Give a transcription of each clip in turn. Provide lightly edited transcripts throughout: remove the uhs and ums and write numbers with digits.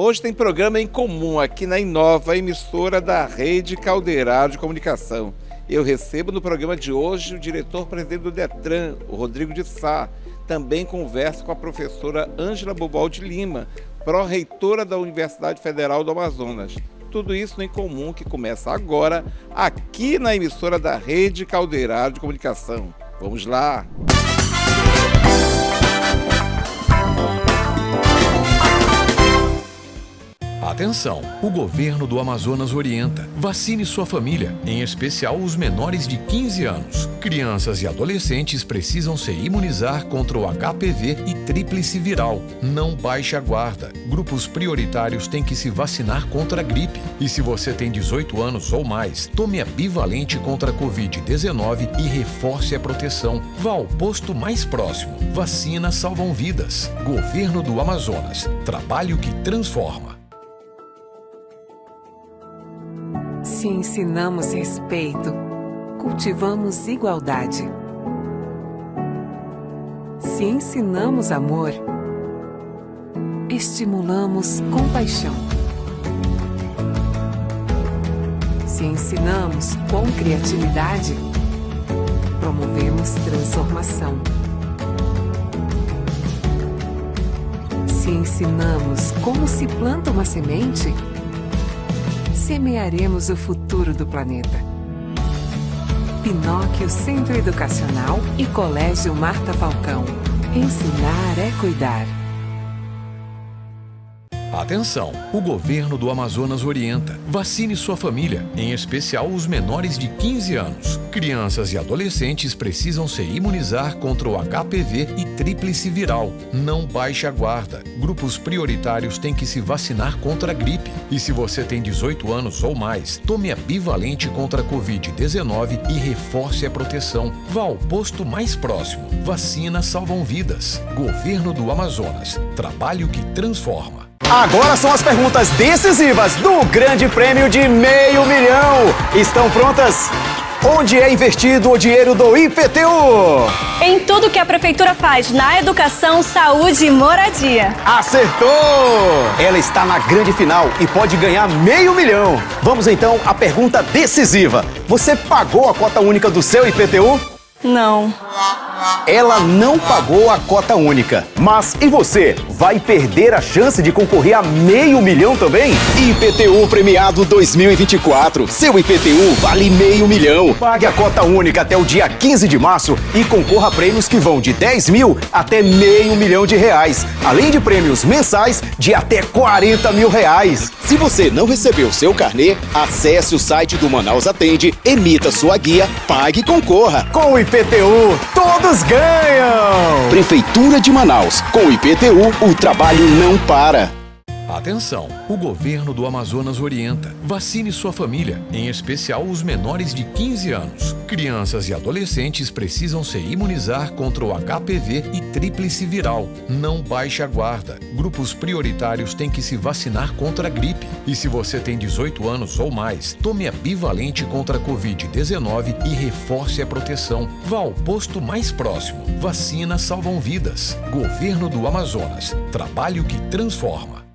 Hoje tem programa em comum aqui na Inova, emissora da Rede Caldeirado de Comunicação. Eu recebo no programa de hoje o diretor-presidente do Detran, o Rodrigo de Sá. Também converso com a professora Ângela Bubal de Lima, pró-reitora da Universidade Federal do Amazonas. Tudo isso no Em Comum, que começa agora, aqui na emissora da Rede Caldeirado de Comunicação. Vamos lá! Atenção! O governo do Amazonas orienta. Vacine sua família, em especial os menores de 15 anos. Crianças e adolescentes precisam se imunizar contra o HPV e tríplice viral. Não baixe a guarda. Grupos prioritários têm que se vacinar contra a gripe. E se você tem 18 anos ou mais, tome a bivalente contra a Covid-19 e reforce a proteção. Vá ao posto mais próximo. Vacinas salvam vidas. Governo do Amazonas. Trabalho que transforma. Se ensinamos respeito, cultivamos igualdade. Se ensinamos amor, estimulamos compaixão. Se ensinamos com criatividade, promovemos transformação. Se ensinamos como se planta uma semente, semearemos o futuro do planeta. Pinóquio Centro Educacional e Colégio Marta Falcão. Ensinar é cuidar. Atenção! O governo do Amazonas orienta. Vacine sua família, em especial os menores de 15 anos. Crianças e adolescentes precisam se imunizar contra o HPV e tríplice viral. Não baixe a guarda. Grupos prioritários têm que se vacinar contra a gripe. E se você tem 18 anos ou mais, tome a bivalente contra a Covid-19 e reforce a proteção. Vá ao posto mais próximo. Vacinas salvam vidas. Governo do Amazonas. Trabalho que transforma. Agora são as perguntas decisivas do Grande Prêmio de R$500 mil. Estão prontas? Onde é investido o dinheiro do IPTU? Em tudo que a Prefeitura faz na educação, saúde e moradia. Acertou! Ela está na grande final e pode ganhar R$500 mil. Vamos então à pergunta decisiva. Você pagou a cota única do seu IPTU? Não. Ela não pagou a cota única. Mas e você? Vai perder a chance de concorrer a R$500 mil também? IPTU Premiado 2024. Seu IPTU vale R$500 mil. Pague a cota única até o dia 15 de março e concorra a prêmios que vão de 10 mil até R$500 mil. Além de prêmios mensais de até R$40 mil. Se você não recebeu seu carnê, acesse o site do Manaus Atende, emita sua guia, pague e concorra. Com o IPTU, todos ganham! Prefeitura de Manaus. Com o IPTU, o trabalho não para. Atenção! O governo do Amazonas orienta. Vacine sua família, em especial os menores de 15 anos. Crianças e adolescentes precisam se imunizar contra o HPV e tríplice viral. Não baixe a guarda. Grupos prioritários têm que se vacinar contra a gripe. E se você tem 18 anos ou mais, tome a bivalente contra a Covid-19 e reforce a proteção. Vá ao posto mais próximo. Vacinas salvam vidas. Governo do Amazonas. Trabalho que transforma.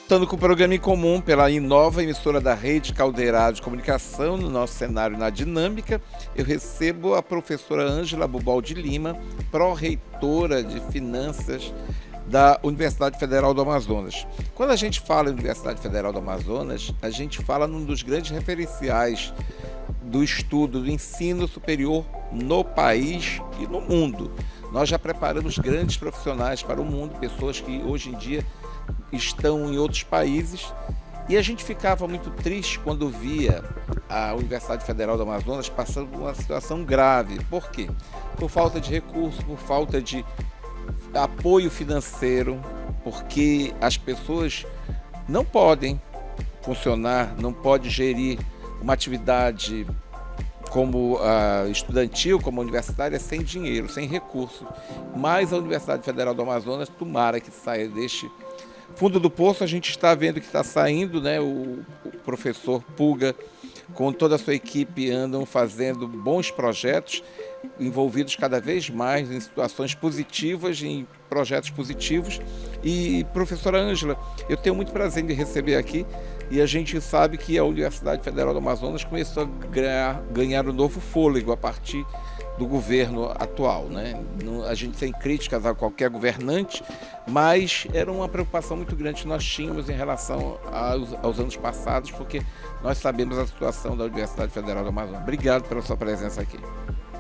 Voltando com o programa em comum pela Inova, emissora da Rede Caldeirado de Comunicação, no nosso cenário na dinâmica, eu recebo a professora Ângela Bubal de Lima, pró-reitora de Finanças da Universidade Federal do Amazonas. Quando a gente fala em Universidade Federal do Amazonas, a gente fala num dos grandes referenciais do estudo do ensino superior no país e no mundo. Nós já preparamos grandes profissionais para o mundo, pessoas que hoje em dia estão em outros países, e a gente ficava muito triste quando via a Universidade Federal do Amazonas passando por uma situação grave. Por quê? Por falta de recursos, por falta de apoio financeiro, porque as pessoas não podem funcionar, não podem gerir uma atividade como estudantil, como universitária, sem dinheiro, sem recursos. Mas a Universidade Federal do Amazonas, tomara que saia deste fundo do poço. A gente está vendo que está saindo, né? O professor Puga com toda a sua equipe, andam fazendo bons projetos, envolvidos cada vez mais em situações positivas, em projetos positivos. E, professora Ângela, eu tenho muito prazer em lhe receber aqui, e a gente sabe que a Universidade Federal do Amazonas começou a ganhar um novo fôlego a partir do governo atual, né? A gente tem críticas a qualquer governante, mas era uma preocupação muito grande que nós tínhamos em relação aos anos passados, porque nós sabemos a situação da Universidade Federal do Amazonas. Obrigado pela sua presença aqui.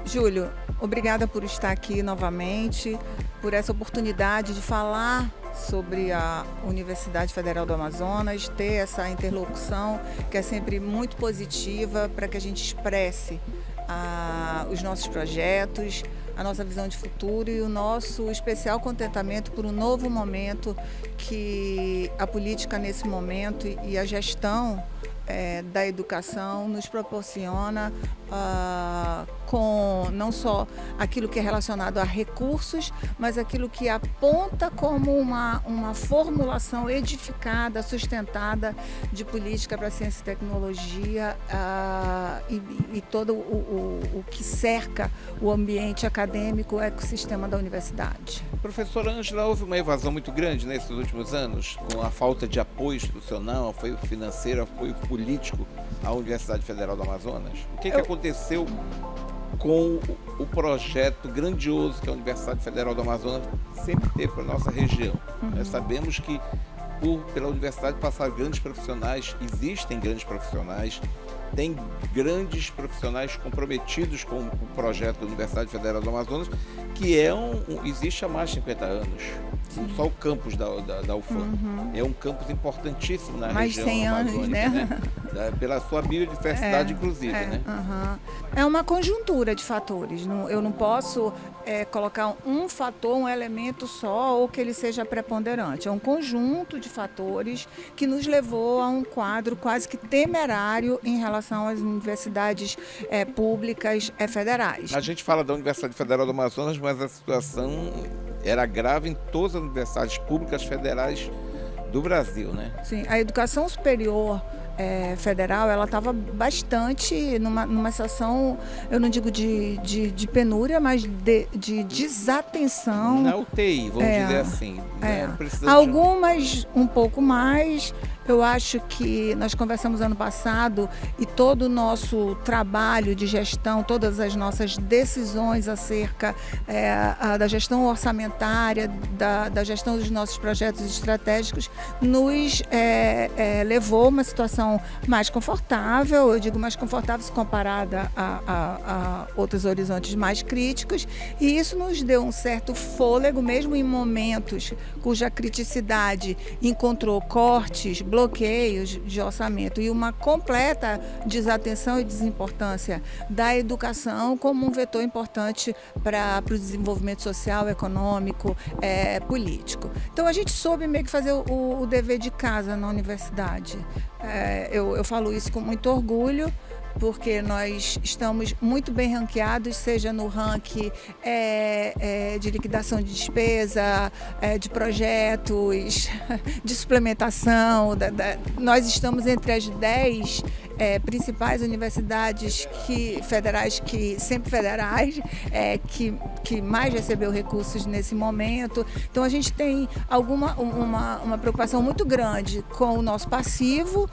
Júlio, obrigada por estar aqui novamente, por essa oportunidade de falar sobre a Universidade Federal do Amazonas, ter essa interlocução que é sempre muito positiva para que a gente expresse os nossos projetos, a nossa visão de futuro e o nosso especial contentamento por um novo momento que a política nesse momento e a gestão da educação nos proporciona com não só aquilo que é relacionado a recursos, mas aquilo que aponta como uma formulação edificada, sustentada de política para ciência e tecnologia e todo o que cerca o ambiente acadêmico, o ecossistema da universidade. Professora Ângela, houve uma evasão muito grande nesses últimos anos, com a falta de apoio institucional, apoio financeiro, apoio político à Universidade Federal do Amazonas. O que aconteceu com o projeto grandioso que a Universidade Federal do Amazonas sempre teve para a nossa região? Nós sabemos que pela universidade passar grandes profissionais, existem grandes profissionais, tem grandes profissionais comprometidos com o projeto da Universidade Federal do Amazonas, que existe há mais de 50 anos. Só o campus da UFAM. É um campus importantíssimo na mais região 100 anos, né? Pela sua biodiversidade, inclusive. Né? É uma conjuntura de fatores. Eu não posso colocar um fator, um elemento só, ou que ele seja preponderante. É um conjunto de fatores que nos levou a um quadro quase que temerário em relação às universidades públicas federais. A gente fala da Universidade Federal do Amazonas, mas a situação era grave em todas as universidades públicas federais do Brasil, né? Sim, a educação superior federal, ela estava bastante numa situação, eu não digo de penúria, mas de desatenção. Na UTI, vamos dizer assim. Né? Algumas um pouco mais. Eu acho que nós conversamos ano passado e todo o nosso trabalho de gestão, todas as nossas decisões acerca da gestão orçamentária, da gestão dos nossos projetos estratégicos, nos levou a uma situação mais confortável, eu digo mais confortável se comparada a outros horizontes mais críticos, e isso nos deu um certo fôlego, mesmo em momentos cuja criticidade encontrou cortes, bloqueios de orçamento e uma completa desatenção e desimportância da educação como um vetor importante para o desenvolvimento social, econômico, político. Então a gente soube meio que fazer o dever de casa na universidade. Eu falo isso com muito orgulho, porque nós estamos muito bem ranqueados, seja no ranking de liquidação de despesa, de projetos, de suplementação. Nós estamos entre as 10 principais universidades federais, sempre federais, que mais recebeu recursos nesse momento. Então a gente tem uma preocupação muito grande com o nosso passivo,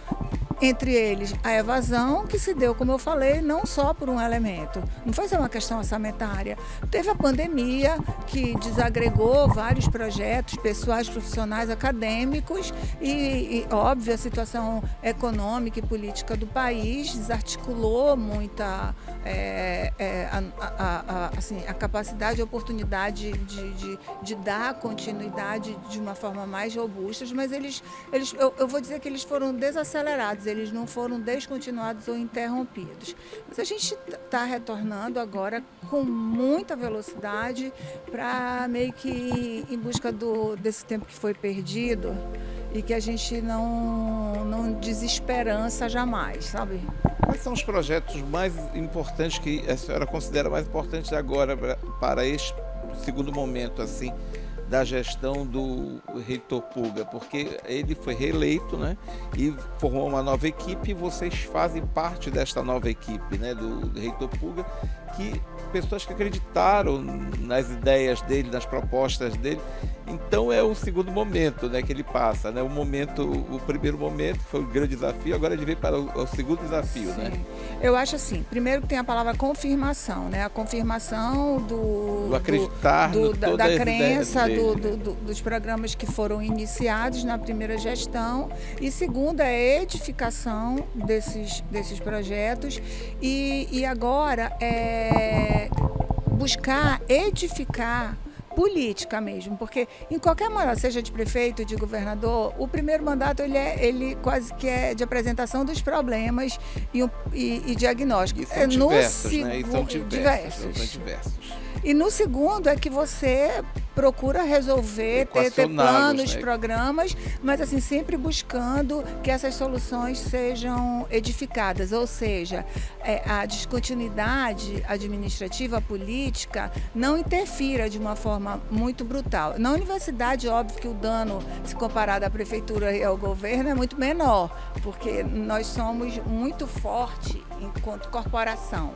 entre eles a evasão, que se deu, como eu falei, não só por um elemento, não foi só uma questão orçamentária. Teve a pandemia, que desagregou vários projetos pessoais, profissionais, acadêmicos e óbvio, a situação econômica e política do país desarticulou muita a capacidade e oportunidade de dar continuidade de uma forma mais robusta, mas eu vou dizer que eles foram desacelerados, eles não foram descontinuados ou interrompidos. Mas a gente está retornando agora com muita velocidade para meio que em busca desse tempo que foi perdido e que a gente não desesperança jamais, sabe? Quais são os projetos mais importantes que a senhora considera mais importantes agora para este segundo momento, assim, da gestão do reitor Puga, porque ele foi reeleito, né, e formou uma nova equipe, e vocês fazem parte desta nova equipe, né, do reitor Puga, que pessoas que acreditaram nas ideias dele, nas propostas dele. Então é o segundo momento, né, que ele passa, né? O primeiro momento foi um grande desafio, agora ele vem para o segundo desafio, Sim. né? Eu acho assim, primeiro que tem a palavra confirmação, né? A confirmação do acreditar da crença dos programas que foram iniciados na primeira gestão, e segundo a edificação desses projetos, e agora buscar edificar política mesmo, porque em qualquer mandato, seja de prefeito, de governador, o primeiro mandato ele quase que é de apresentação dos problemas e diagnóstico. E são diversos, né? E são diversos. E no segundo é que você procura resolver, ter planos, né? Programas, mas assim, sempre buscando que essas soluções sejam edificadas, ou seja, a descontinuidade administrativa, política, não interfira de uma forma muito brutal. Na universidade, óbvio que o dano, se comparado à prefeitura e ao governo, é muito menor, porque nós somos muito fortes enquanto corporação,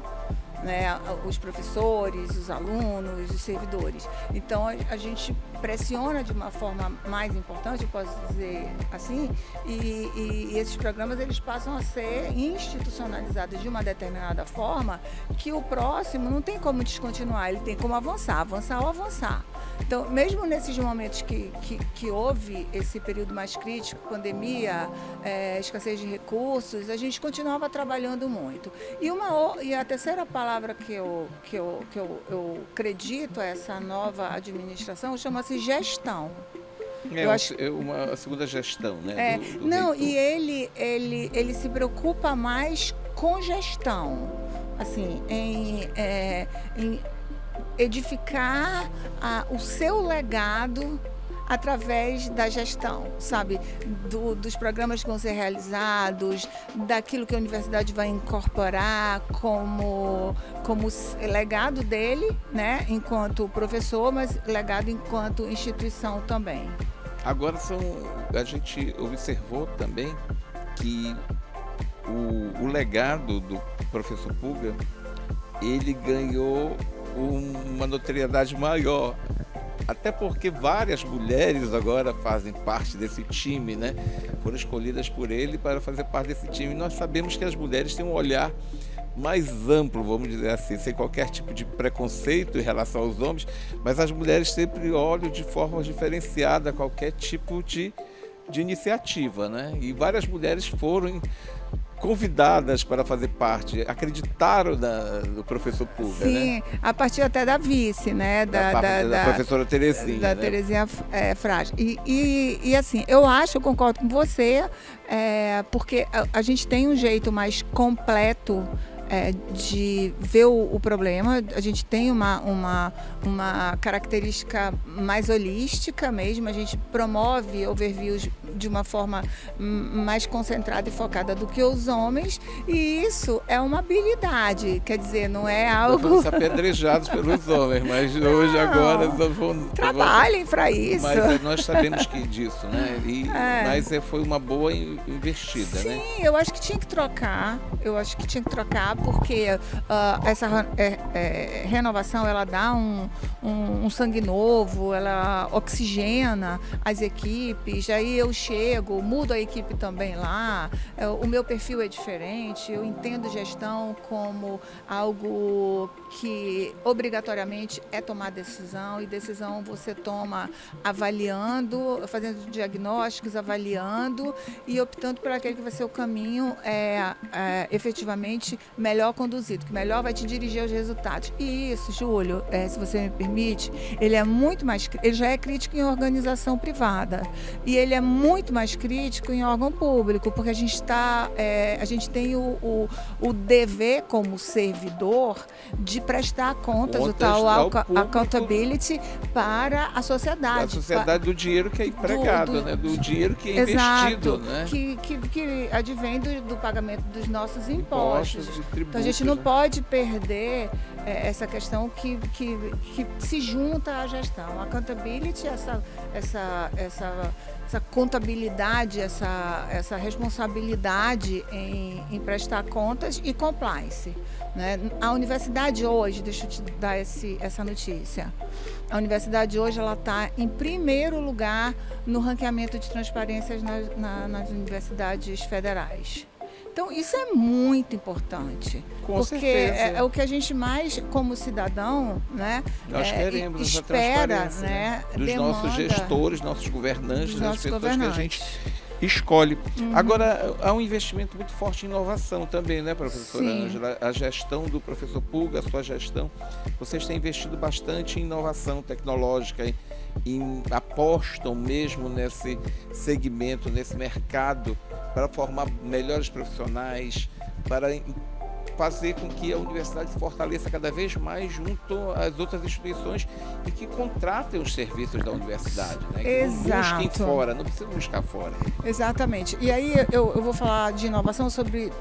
né? Os professores, os alunos, os servidores. Então a gente pressiona de uma forma mais importante, eu posso dizer assim, e esses programas eles passam a ser institucionalizados de uma determinada forma que o próximo não tem como descontinuar, ele tem como avançar ou avançar. Então, mesmo nesses momentos que houve esse período mais crítico, pandemia, escassez de recursos, a gente continuava trabalhando muito. E a terceira palavra que eu acredito a essa nova administração chama-se gestão. Uma segunda gestão, né? E ele se preocupa mais com gestão, assim, em edificar o seu legado através da gestão, sabe? Dos programas que vão ser realizados, daquilo que a universidade vai incorporar como legado dele, né? Enquanto professor, mas legado enquanto instituição também. Agora a gente observou também que o legado do professor Puga, ele ganhou uma notoriedade maior, até porque várias mulheres agora fazem parte desse time, né? Foram escolhidas por ele para fazer parte desse time. Nós sabemos que as mulheres têm um olhar mais amplo, vamos dizer assim, sem qualquer tipo de preconceito em relação aos homens, mas as mulheres sempre olham de forma diferenciada qualquer tipo de iniciativa, né? E várias mulheres foram convidadas para fazer parte, acreditaram no professor Puga, Sim, né? A partir até da vice, né? Da professora Terezinha. Da, né? Terezinha Frage. E assim, eu concordo com você, porque a gente tem um jeito mais completo de ver o problema, a gente tem uma característica mais holística mesmo, a gente promove overviews de uma forma mais concentrada e focada do que os homens, e isso é uma habilidade, quer dizer, não é algo... Vamos ser apedrejados pelos homens, mas hoje agora trabalhem para isso. Mas nós sabemos que disso, né? Mas foi uma boa investida, Sim, né? Eu acho que tinha que trocar, porque essa renovação, ela dá um sangue novo, ela oxigena as equipes, aí eu chego, mudo a equipe também lá, o meu perfil é diferente, eu entendo gestão como algo que obrigatoriamente é tomar decisão, e decisão você toma avaliando, fazendo diagnósticos, avaliando e optando por aquele que vai ser o caminho efetivamente melhor conduzido, que melhor vai te dirigir aos resultados. E isso, Júlio, se você me permite, ele já é crítico em organização privada, e ele é muito muito mais crítico em órgão público, porque a gente tem o dever como servidor de prestar contas, o tal accountability para a sociedade. A sociedade do dinheiro que é empregado, né? Do dinheiro que é investido, né? Que advém do pagamento dos nossos impostos. E tributos, então a gente não pode perder essa questão que se junta à gestão. A accountability, essa contabilidade, essa responsabilidade em prestar contas e compliance, né? A universidade hoje, deixa eu te dar essa notícia, a universidade hoje ela está em primeiro lugar no ranqueamento de transparências nas universidades federais. Então, isso é muito importante, porque certeza. É o que a gente mais, como cidadão, né, nós queremos espera, essa transparência, né, dos demanda, nossos gestores, nossos governantes, das pessoas que a gente escolhe. Uhum. Agora, há um investimento muito forte em inovação também, né, professora Sim. Ângela? A gestão do professor Pulga, a sua gestão, vocês têm investido bastante em inovação tecnológica, apostam mesmo nesse segmento, nesse mercado, para formar melhores profissionais, para fazer com que a universidade se fortaleça cada vez mais junto às outras instituições e que contratem os serviços da universidade, né? Que não busquem fora, não precisam buscar fora. Exatamente. E aí eu vou falar de inovação sobre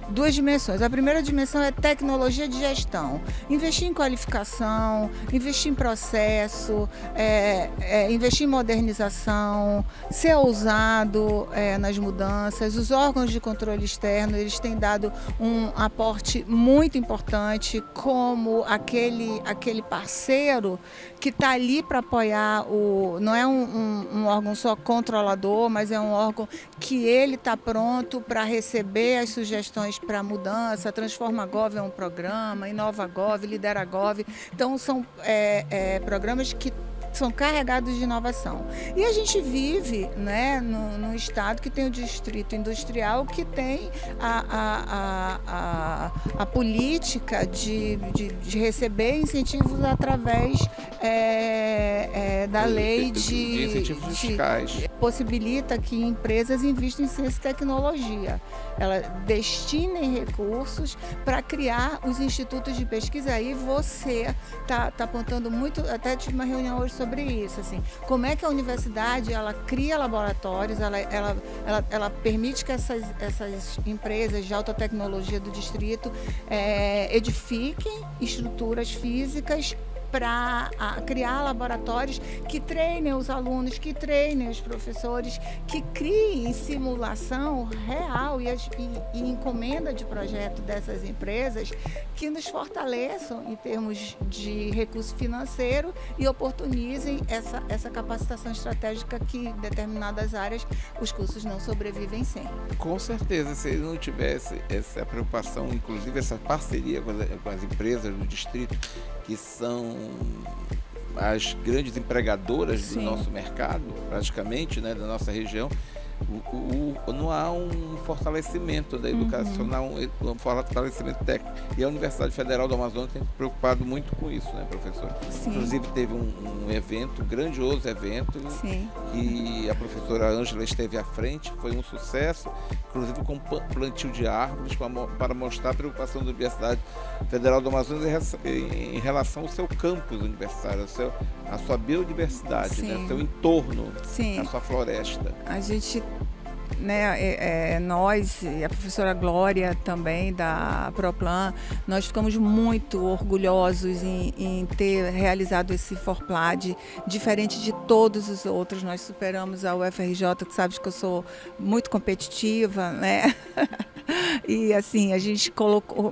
duas dimensões. A primeira dimensão é tecnologia de gestão. Investir em qualificação, investir em processo, investir em modernização, ser ousado nas mudanças. Os órgãos de controle externo, eles têm dado um aporte muito importante como aquele parceiro que está ali para apoiar não é um órgão só controlador, mas é um órgão que ele está pronto para receber as sugestões para mudança. TransformaGov é um programa, InovaGov, LideraGov. Então, são programas que são carregados de inovação. E a gente vive, né, num estado que tem o distrito industrial, que tem a política de receber incentivos através da lei de incentivos fiscais. Possibilita que empresas investam em ciência e tecnologia. Ela destinem recursos para criar os institutos de pesquisa. Aí você está apontando muito, até tive uma reunião hoje sobre isso, assim, como é que a universidade ela cria laboratórios, ela permite que essas empresas de alta tecnologia do distrito edifiquem estruturas físicas para criar laboratórios que treinem os alunos, que treinem os professores, que criem simulação real e encomenda de projeto dessas empresas que nos fortaleçam em termos de recurso financeiro e oportunizem essa capacitação estratégica que em determinadas áreas os cursos não sobrevivem sem. Com certeza, se não tivesse essa preocupação, inclusive essa parceria com as empresas do distrito, que são as grandes empregadoras do nosso mercado, praticamente, né, da nossa região, não há um fortalecimento da educação, não há um fortalecimento técnico. E a Universidade Federal do Amazonas tem se preocupado muito com isso, né, professor? Sim. Inclusive teve um evento, um grandioso evento, Sim. e a professora Ângela esteve à frente, foi um sucesso, inclusive com plantio de árvores para mostrar a preocupação da Universidade Federal do Amazonas em relação ao seu campus universitário, a sua biodiversidade, né, seu entorno, a sua floresta. A gente, né, nós e a professora Glória também da Proplan, nós ficamos muito orgulhosos em ter realizado esse ForPlad, diferente de todos os outros. Nós superamos a UFRJ, que sabe que eu sou muito competitiva, né? E assim, a gente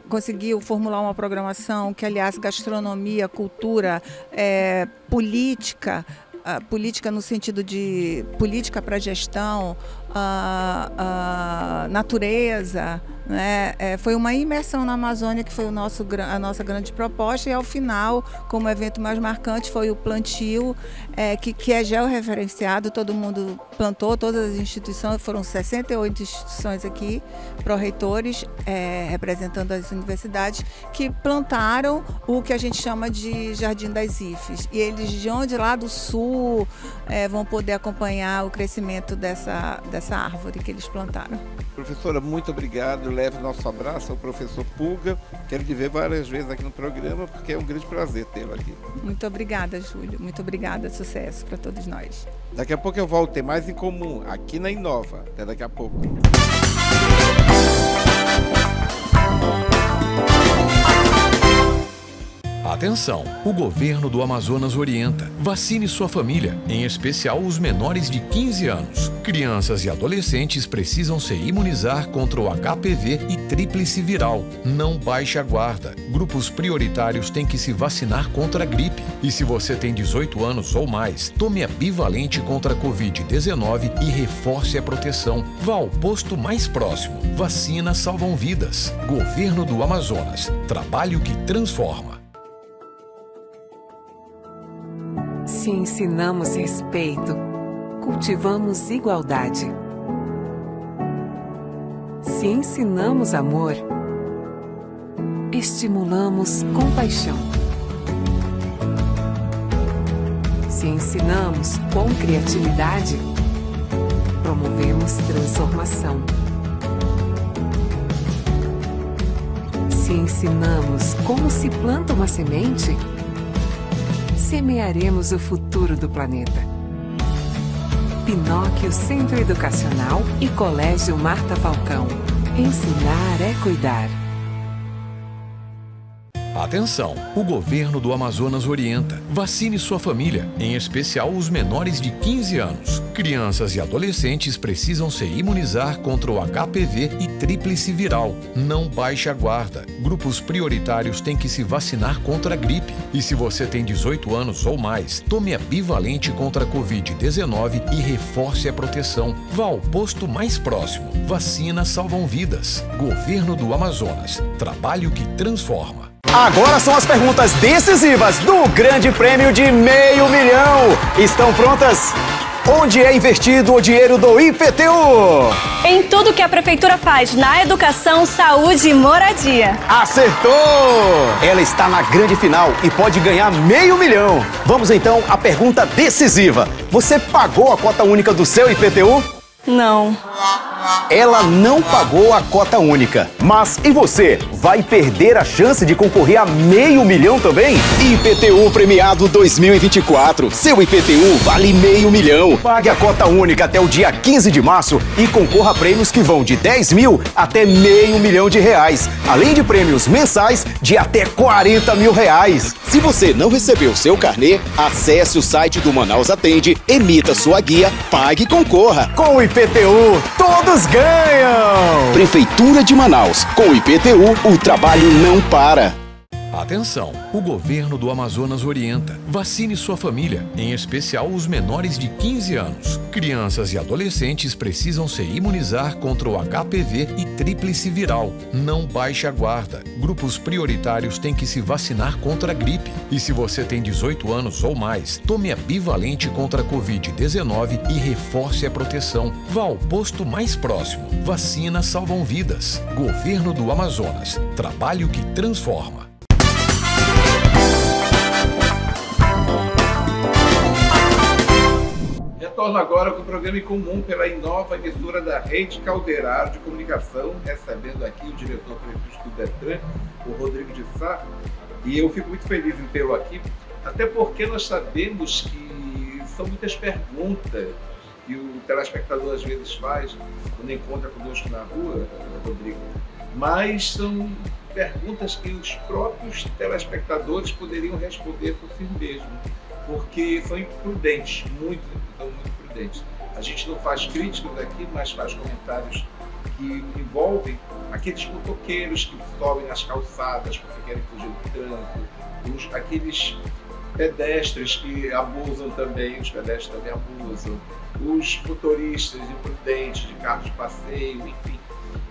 conseguiu formular uma programação que, aliás, gastronomia, cultura, política no sentido de política para gestão, natureza, né? Foi uma imersão na Amazônia que foi a nossa grande proposta, e ao final, como evento mais marcante, foi o plantio, que é georreferenciado, todo mundo plantou, todas as instituições, foram 68 instituições aqui, pró-reitores, representando as universidades, que plantaram o que a gente chama de Jardim das IFES. E eles, de onde lá do sul, vão poder acompanhar o crescimento dessa árvore que eles plantaram. Professora, muito obrigado. Leve nosso abraço ao professor Pulga. Quero te ver várias vezes aqui no programa, porque é um grande prazer tê-lo aqui. Muito obrigada, Júlio. Muito obrigada. Sucesso para todos nós. Daqui a pouco eu volto. Tem mais em comum aqui na Inova. Até daqui a pouco. Atenção! O governo do Amazonas orienta. Vacine sua família, em especial os menores de 15 anos. Crianças e adolescentes precisam se imunizar contra o HPV e tríplice viral. Não baixe a guarda. Grupos prioritários têm que se vacinar contra a gripe. E se você tem 18 anos ou mais, tome a bivalente contra a Covid-19 e reforce a proteção. Vá ao posto mais próximo. Vacinas salvam vidas. Governo do Amazonas. Trabalho que transforma. Se ensinamos respeito, cultivamos igualdade. Se ensinamos amor, estimulamos compaixão. Se ensinamos com criatividade, promovemos transformação. Se ensinamos como se planta uma semente, semearemos o futuro do planeta. Pinóquio Centro Educacional e Colégio Marta Falcão. Ensinar é cuidar. Atenção! O governo do Amazonas orienta. Vacine sua família, em especial os menores de 15 anos. Crianças e adolescentes precisam se imunizar contra o HPV e tríplice viral. Não baixe a guarda. Grupos prioritários têm que se vacinar contra a gripe. E se você tem 18 anos ou mais, tome a bivalente contra a Covid-19 e reforce a proteção. Vá ao posto mais próximo. Vacinas salvam vidas. Governo do Amazonas. Trabalho que transforma. Agora são as perguntas decisivas do Grande Prêmio de R$500 mil. Estão prontas? Onde é investido o dinheiro do IPTU? Em tudo que a Prefeitura faz na educação, saúde e moradia. Acertou! Ela está na grande final e pode ganhar R$500 mil. Vamos então à pergunta decisiva. Você pagou a cota única do seu IPTU? Não. Ela não pagou a cota única. Mas e você? Vai perder a chance de concorrer a R$500 mil também? IPTU Premiado 2024. Seu IPTU vale R$500 mil. Pague a cota única até o dia 15 de março e concorra a prêmios que vão de 10 mil até R$500 mil. Além de prêmios mensais de até R$40 mil. Se você não recebeu seu carnê, acesse o site do Manaus Atende, emita sua guia, pague e concorra. Com o IPTU, todos ganham! Prefeitura de Manaus. Com o IPTU, o trabalho não para. Atenção! O governo do Amazonas orienta. Vacine sua família, em especial os menores de 15 anos. Crianças e adolescentes precisam se imunizar contra o HPV e tríplice viral. Não baixe a guarda. Grupos prioritários têm que se vacinar contra a gripe. E se você tem 18 anos ou mais, tome a bivalente contra a Covid-19 e reforce a proteção. Vá ao posto mais próximo. Vacinas salvam vidas. Governo do Amazonas. Trabalho que transforma. Retorno agora com o programa em comum pela Inova, emissora da Rede Caldeirado de Comunicação, recebendo aqui o diretor prefeito do Detran, o Rodrigo de Sá, e eu fico muito feliz em tê-lo aqui, até porque nós sabemos que são muitas perguntas que o telespectador às vezes faz quando encontra conosco na rua, Rodrigo, mas são perguntas que os próprios telespectadores poderiam responder por si mesmos, porque são imprudentes, muito prudentes. A gente não faz críticas aqui, mas faz comentários que envolvem aqueles motoqueiros que sobem nas calçadas porque querem fugir do trânsito, aqueles pedestres que abusam também, os pedestres também abusam, os motoristas imprudentes de carros de passeio, enfim.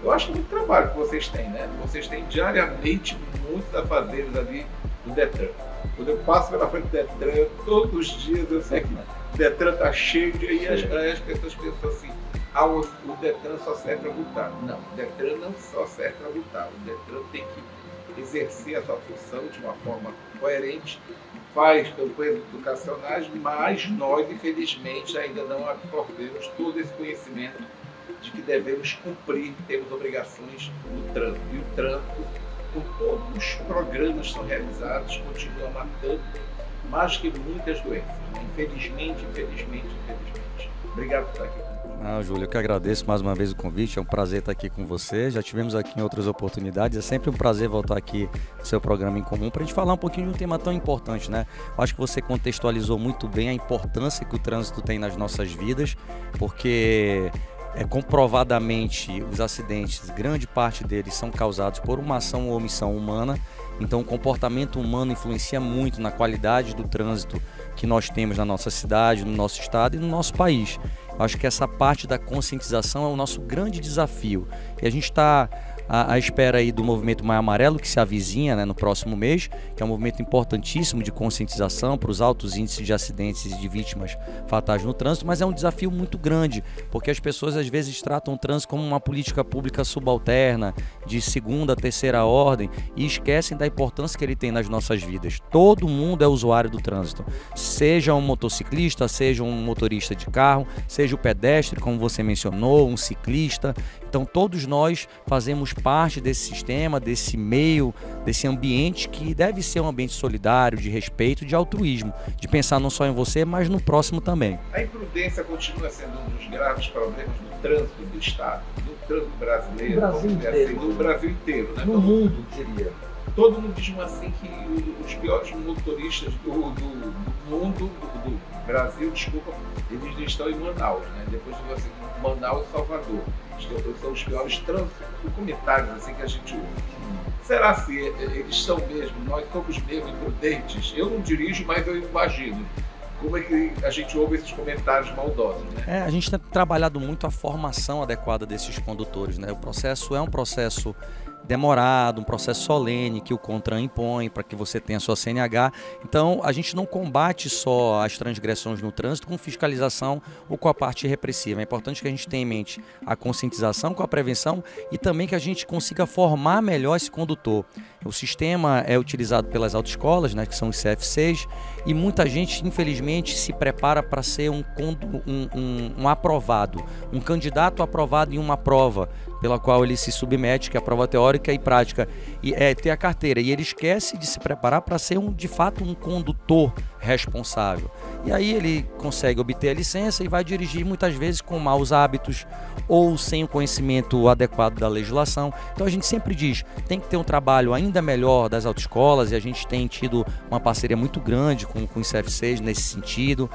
Eu acho muito trabalho que vocês têm, né? Vocês têm diariamente muitos afazeres ali do Detran. Quando eu passo pela frente do Detran, todos os dias eu sei que o Detran está cheio de... Aí as pessoas pensam assim, o Detran só serve para multar. Não, o Detran não só serve para multar. O Detran tem que exercer a sua função de uma forma coerente, faz campanhas educacionais, mas nós, infelizmente, ainda não absorvemos todo esse conhecimento de que devemos cumprir, temos obrigações no trânsito. E o trânsito, com todos os programas que são realizados, continua matando mais que muitas doenças. Infelizmente. Obrigado por estar aqui. Júlio, eu que agradeço mais uma vez o convite, é um prazer estar aqui com você, já tivemos aqui em outras oportunidades, é sempre um prazer voltar aqui no seu programa em comum para a gente falar um pouquinho de um tema tão importante, né? Eu acho que você contextualizou muito bem a importância que o trânsito tem nas nossas vidas, porque comprovadamente os acidentes, grande parte deles são causados por uma ação ou omissão humana, então o comportamento humano influencia muito na qualidade do trânsito que nós temos na nossa cidade, no nosso estado e no nosso país. Eu acho que essa parte da conscientização é o nosso grande desafio e a gente está à espera aí do movimento Maio Amarelo, que se avizinha, né, no próximo mês, que é um movimento importantíssimo de conscientização para os altos índices de acidentes e de vítimas fatais no trânsito, mas é um desafio muito grande, porque as pessoas às vezes tratam o trânsito como uma política pública subalterna, de segunda, terceira ordem, e esquecem da importância que ele tem nas nossas vidas. Todo mundo é usuário do trânsito, seja um motociclista, seja um motorista de carro, seja o pedestre, como você mencionou, um ciclista. Então todos nós fazemos parte desse sistema, desse meio, desse ambiente que deve ser um ambiente solidário, de respeito, de altruísmo, de pensar não só em você, mas no próximo também. A imprudência continua sendo um dos graves problemas do trânsito do Estado, do trânsito brasileiro, no Brasil inteiro, né? No mundo, diria. Todo mundo diz assim que os piores motoristas do mundo, do Brasil, desculpa, eles estão em Manaus, né? Depois de você, Manaus e Salvador. São os piores trânsitos documentários assim, que a gente ouve. Será se eles são mesmo, nós somos mesmo imprudentes? Eu não dirijo, mas eu imagino. Como é que a gente ouve esses comentários maldosos, né? A gente tem trabalhado muito a formação adequada desses condutores, né? O processo é um processo demorado, um processo solene que o CONTRAN impõe para que você tenha a sua CNH. Então, a gente não combate só as transgressões no trânsito com fiscalização ou com a parte repressiva. É importante que a gente tenha em mente a conscientização com a prevenção e também que a gente consiga formar melhor esse condutor. O sistema é utilizado pelas autoescolas, né, que são os CFCs, e muita gente, infelizmente, se prepara para ser um aprovado, um candidato aprovado em uma prova, pela qual ele se submete, que é a prova teórica e prática, e ter a carteira. E ele esquece de se preparar para ser, de fato, um condutor responsável. E aí ele consegue obter a licença e vai dirigir muitas vezes com maus hábitos ou sem o conhecimento adequado da legislação. Então a gente sempre diz, tem que ter um trabalho ainda melhor das autoescolas, e a gente tem tido uma parceria muito grande com os CFCs nesse sentido.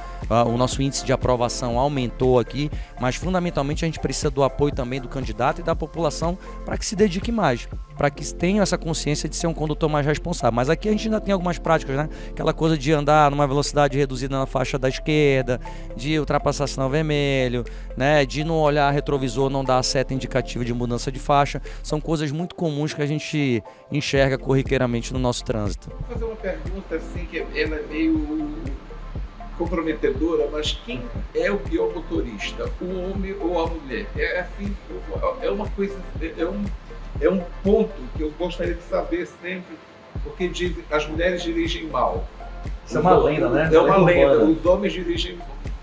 O nosso índice de aprovação aumentou aqui, mas fundamentalmente a gente precisa do apoio também do candidato e da população para que se dedique mais, para que tenha essa consciência de ser um condutor mais responsável. Mas aqui a gente ainda tem algumas práticas, né? Aquela coisa de andar numa velocidade reduzida na faixa da esquerda, de ultrapassar sinal vermelho, né? De não olhar retrovisor, não dar a seta indicativa de mudança de faixa. São coisas muito comuns que a gente enxerga corriqueiramente no nosso trânsito. Vou fazer uma pergunta assim, que ela é meio comprometedora, mas quem é o pior motorista? O homem ou a mulher? É assim, é uma coisa, é um ponto que eu gostaria de saber sempre, porque as mulheres dirigem mal. Isso é uma lenda, né? É uma lenda. Os homens dirigem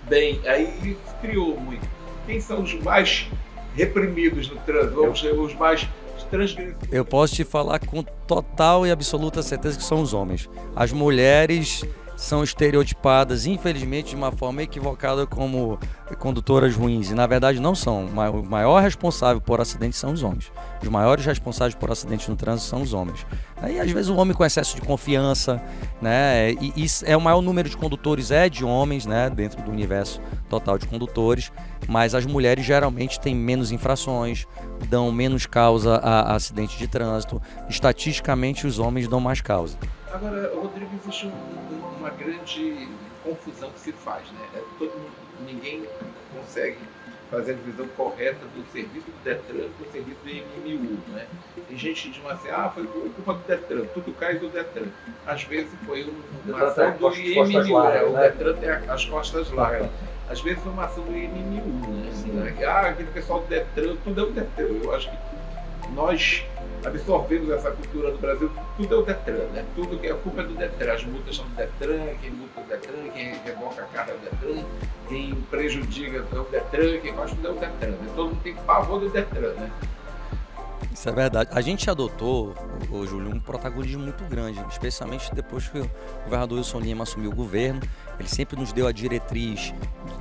bem. Aí criou muito. Quem são os mais reprimidos no trânsito? Os mais transgressores? Eu posso te falar com total e absoluta certeza que são os homens. As mulheres são estereotipadas, infelizmente, de uma forma equivocada como condutoras ruins. E, na verdade, não são. O maior responsável por acidentes são os homens. Os maiores responsáveis por acidentes no trânsito são os homens. Aí, às vezes, o homem com excesso de confiança, né? E o maior número de condutores é de homens, né? Dentro do universo total de condutores. Mas as mulheres, geralmente, têm menos infrações, dão menos causa a acidentes de trânsito. Estatisticamente, os homens dão mais causa. Agora, Rodrigo, existe uma grande confusão que se faz, né? Ninguém consegue fazer a divisão correta do serviço do DETRAN com o serviço do IMMU, né? Tem gente que diz assim, foi culpa do DETRAN, tudo cai do DETRAN. Às vezes foi uma ação do IMMU, o DETRAN tem as costas largas. Às vezes foi uma ação do IMMU, né? Aquele pessoal do DETRAN, tudo é o DETRAN. Eu acho que nós absorvemos essa cultura no Brasil, tudo é o DETRAN, né? Tudo que é culpa é do DETRAN. As multas são do DETRAN, quem multa é o DETRAN, quem revoca a carta é o DETRAN, quem prejudica é o DETRAN, quem faz tudo é o DETRAN, né? Todo mundo tem pavor do DETRAN, né? Isso é verdade. A gente adotou, Júlio, um protagonismo muito grande, especialmente depois que o governador Wilson Lima assumiu o governo. Ele sempre nos deu a diretriz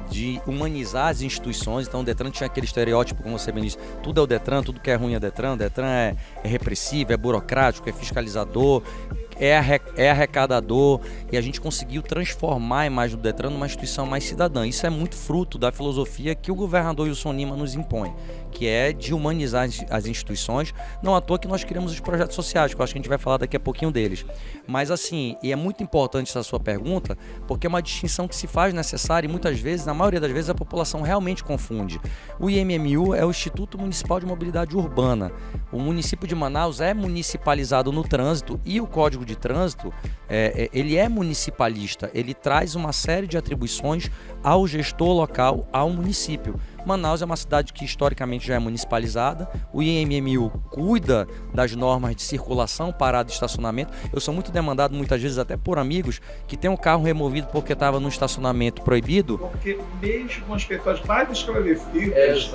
de humanizar as instituições. Então o DETRAN tinha aquele estereótipo, como você bem disse, tudo é o DETRAN, tudo que é ruim é o DETRAN é repressivo, é burocrático, é fiscalizador, é arrecadador, e a gente conseguiu transformar a imagem do DETRAN numa instituição mais cidadã. Isso é muito fruto da filosofia que o governador Wilson Lima nos impõe, que é de humanizar as instituições. Não à toa que nós criamos os projetos sociais, que eu acho que a gente vai falar daqui a pouquinho deles. Mas assim, e é muito importante essa sua pergunta, porque é uma distinção que se faz necessária e muitas vezes, na maioria das vezes, a população realmente confunde. O IMMU é o Instituto Municipal de Mobilidade Urbana. O município de Manaus é municipalizado no trânsito e o Código de Trânsito, ele é municipalista, ele traz uma série de atribuições ao gestor local, ao município. Manaus é uma cidade que historicamente já é municipalizada, o IMMU cuida das normas de circulação, parada e estacionamento. Eu sou muito demandado muitas vezes até por amigos que tem um carro removido porque estava no estacionamento proibido. Porque mesmo as pessoas mais esclarecidas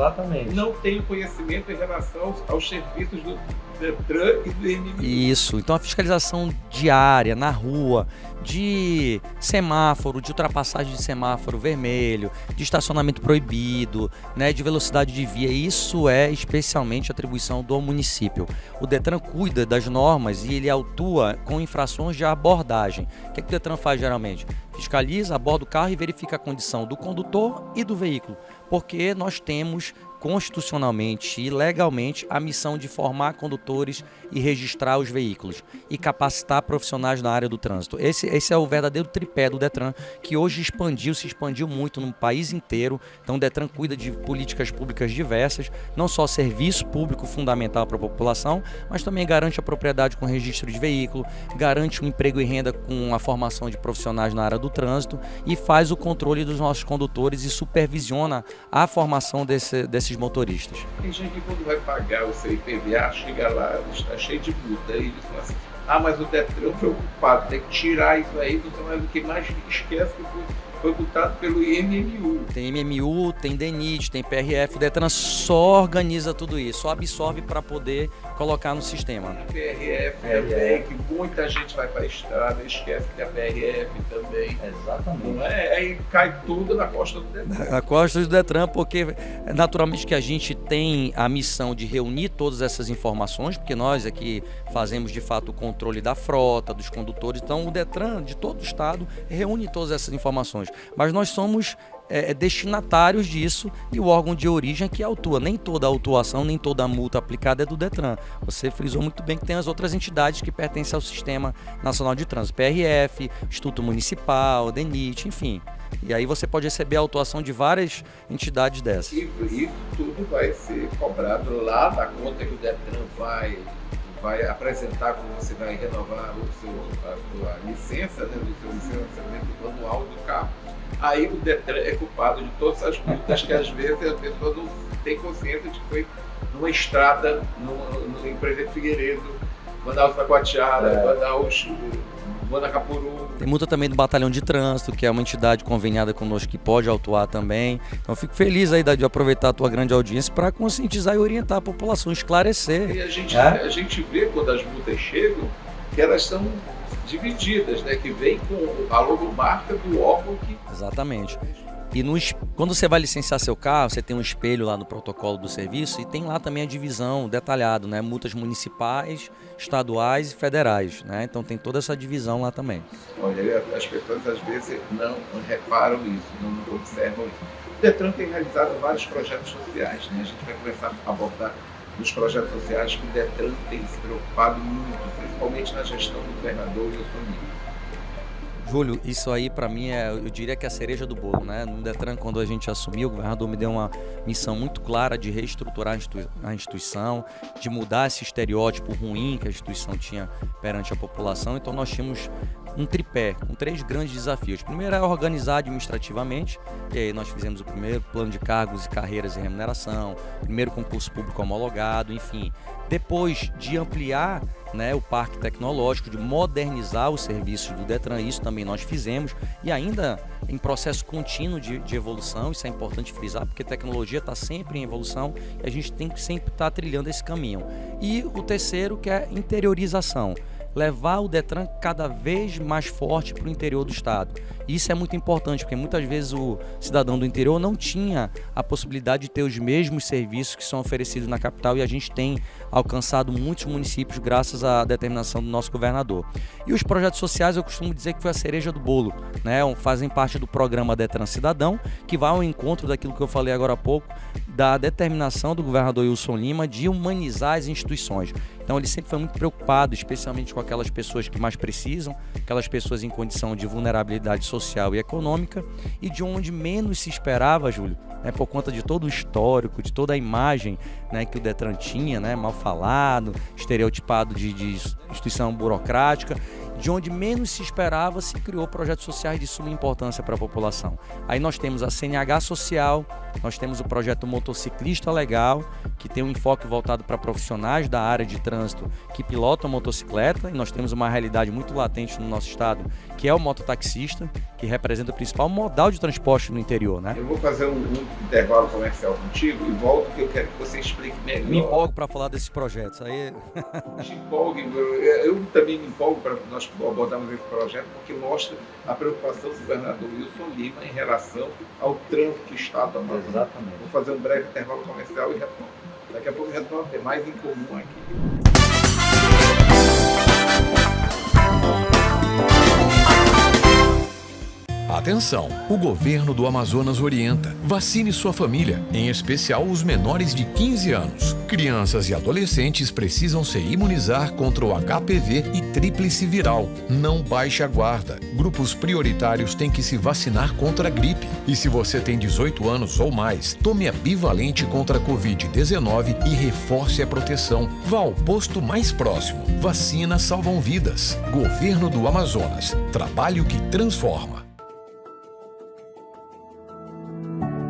não têm conhecimento em relação aos serviços do DETRAN e do IMMU. Isso, então a fiscalização diária, na rua, de semáforo, de ultrapassagem de semáforo vermelho, de estacionamento proibido, né, de velocidade de via, isso é especialmente atribuição do município. O DETRAN cuida das normas e ele autua com infrações de abordagem. O que o DETRAN faz geralmente? Fiscaliza, aborda o carro e verifica a condição do condutor e do veículo, porque nós temos constitucionalmente e legalmente a missão de formar condutores e registrar os veículos e capacitar profissionais na área do trânsito. Esse é o verdadeiro tripé do DETRAN, que hoje se expandiu muito no país inteiro. Então o DETRAN cuida de políticas públicas diversas, não só serviço público fundamental para a população, mas também garante a propriedade com registro de veículo, garante o emprego e renda com a formação de profissionais na área do trânsito e faz o controle dos nossos condutores e supervisiona a formação desses motoristas. Tem gente que quando vai pagar o seu IPVA, chega lá, está cheio de multa, e eles falam assim, mas o DETRAN foi ocupado, tem que tirar isso aí, mas o que mais esquece que foi multado pelo IMMU. Tem IMMU, tem DENIT, tem PRF, o DETRAN só organiza tudo isso, só absorve para poder colocar no sistema. PRF também, que muita gente vai para a estrada e esquece que a PRF também. Exatamente. Aí cai tudo na costa do DETRAN. Na costa do DETRAN, porque naturalmente que a gente tem a missão de reunir todas essas informações, porque nós aqui fazemos de fato o controle da frota, dos condutores, então o DETRAN de todo o estado reúne todas essas informações, mas nós somos destinatários disso e o órgão de origem que autua. Nem toda a autuação, nem toda a multa aplicada é do DETRAN. Você frisou muito bem que tem as outras entidades que pertencem ao Sistema Nacional de Trânsito, PRF, Instituto Municipal, DENIT, enfim. E aí você pode receber a autuação de várias entidades dessas. E isso tudo vai ser cobrado lá na conta que o DETRAN vai apresentar quando você vai renovar a sua licença, né, do seu licenciamento anual do carro. Aí o DETRAN é culpado de todas essas multas que às vezes a pessoa não tem consciência de que foi numa estrada, em Presidente Figueiredo, Manaus Taquatiara, Manaus Guanacapuru. Tem multa também do Batalhão de Trânsito, que é uma entidade conveniada conosco que pode autuar também. Então eu fico feliz aí de aproveitar a tua grande audiência para conscientizar e orientar a população, esclarecer. E a gente vê quando as multas chegam que elas são divididas, né? Que vem com a logomarca do órgão que... Exatamente. E quando você vai licenciar seu carro, você tem um espelho lá no protocolo do serviço e tem lá também a divisão detalhada, né? Multas municipais, estaduais e federais, né? Então tem toda essa divisão lá também. Olha, as pessoas às vezes não reparam isso, não observam isso. O DETRAN tem realizado vários projetos sociais, né? A gente vai começar a abordar nos projetos sociais que o DETRAN tem se preocupado muito, principalmente na gestão do governador Wilson Lima. Júlio, isso aí para mim eu diria que é a cereja do bolo, né? No Detran, quando a gente assumiu, o governador me deu uma missão muito clara de reestruturar a instituição, de mudar esse estereótipo ruim que a instituição tinha perante a população. Então nós tínhamos um tripé com 3 grandes desafios. O primeiro é organizar administrativamente, e aí nós fizemos o primeiro plano de cargos e carreiras e remuneração, primeiro concurso público homologado, enfim. Depois de ampliar, né, o parque tecnológico, de modernizar os serviços do Detran, isso também nós fizemos, e ainda em processo contínuo de evolução. Isso é importante frisar, porque a tecnologia está sempre em evolução e a gente tem que sempre estar trilhando esse caminho. E o terceiro, que é interiorização, levar o Detran cada vez mais forte para o interior do estado. Isso é muito importante, porque muitas vezes o cidadão do interior não tinha a possibilidade de ter os mesmos serviços que são oferecidos na capital, e a gente tem alcançado muitos municípios graças à determinação do nosso governador. E os projetos sociais, eu costumo dizer que foi a cereja do bolo, né? Fazem parte do programa Detran Cidadão, que vai ao encontro daquilo que eu falei agora há pouco, da determinação do governador Wilson Lima de humanizar as instituições. Então ele sempre foi muito preocupado, especialmente com aquelas pessoas que mais precisam, aquelas pessoas em condição de vulnerabilidade social e econômica, e de onde menos se esperava, Júlio, né, por conta de todo o histórico, de toda a imagem, né, que o Detran tinha, né, mal falado, estereotipado de instituição burocrática. De onde menos se esperava, se criou projetos sociais de suma importância para a população. Aí nós temos a CNH Social, nós temos o projeto Motociclista Legal, que tem um enfoque voltado para profissionais da área de trânsito que pilotam motocicleta, e nós temos uma realidade muito latente no nosso estado, que é o mototaxista, que representa o principal modal de transporte no interior, né? Eu vou fazer um intervalo comercial contigo e volto, que eu quero que você explique melhor. Me empolgo para falar desses projetos. Aí... Te empolgue, eu também me empolgo para nós abordarmos esse projeto, porque mostra a preocupação do governador Wilson Lima em relação ao trânsito que o Estado Amazonas. Exatamente. Vou fazer um breve intervalo comercial e retorno. Daqui a pouco retorno, tem mais em comum aqui. Atenção! O governo do Amazonas orienta. Vacine sua família, em especial os menores de 15 anos. Crianças e adolescentes precisam se imunizar contra o HPV e tríplice viral. Não baixe a guarda. Grupos prioritários têm que se vacinar contra a gripe. E se você tem 18 anos ou mais, tome a bivalente contra a Covid-19 e reforce a proteção. Vá ao posto mais próximo. Vacinas salvam vidas. Governo do Amazonas. Trabalho que transforma.